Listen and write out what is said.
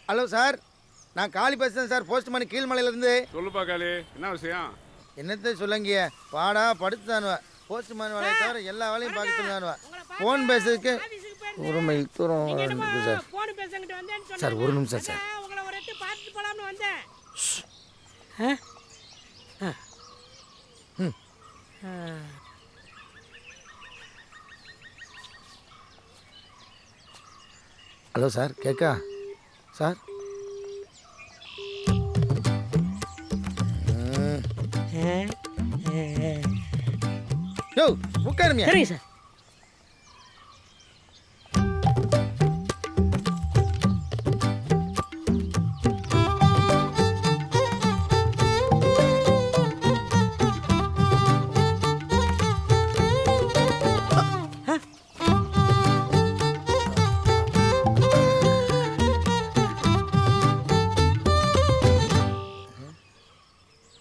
Hello sir, நான் காளி பேசுகிறேன் sir, postman கீழ்மலையிலேருந்து. சொல்லுப்பா காளி, என்ன விஷயம்? என்னத்தை சொல்லுங்கிய, பாடா படுத்துதானுவ. போஸ்ட்மேன் வேலையை தவிர எல்லா வேலையும் பார்க்க சொல்லுவானுவ. ஃபோன் பேசுறதுக்கு ஒரு மைல் தூரம் இருக்குது சார். போன் பேசங்கிட்டு வந்தேன்னு சொன்னேன். சார் ஒரு நிமிஷம் சார். உங்களை ஒரு எட்டு பார்த்துட்டு போலாம்னு வந்தேன். ஹலோ சார், கேட்கா சார்? யோ உட்காருமியா. சரிங்க சார்.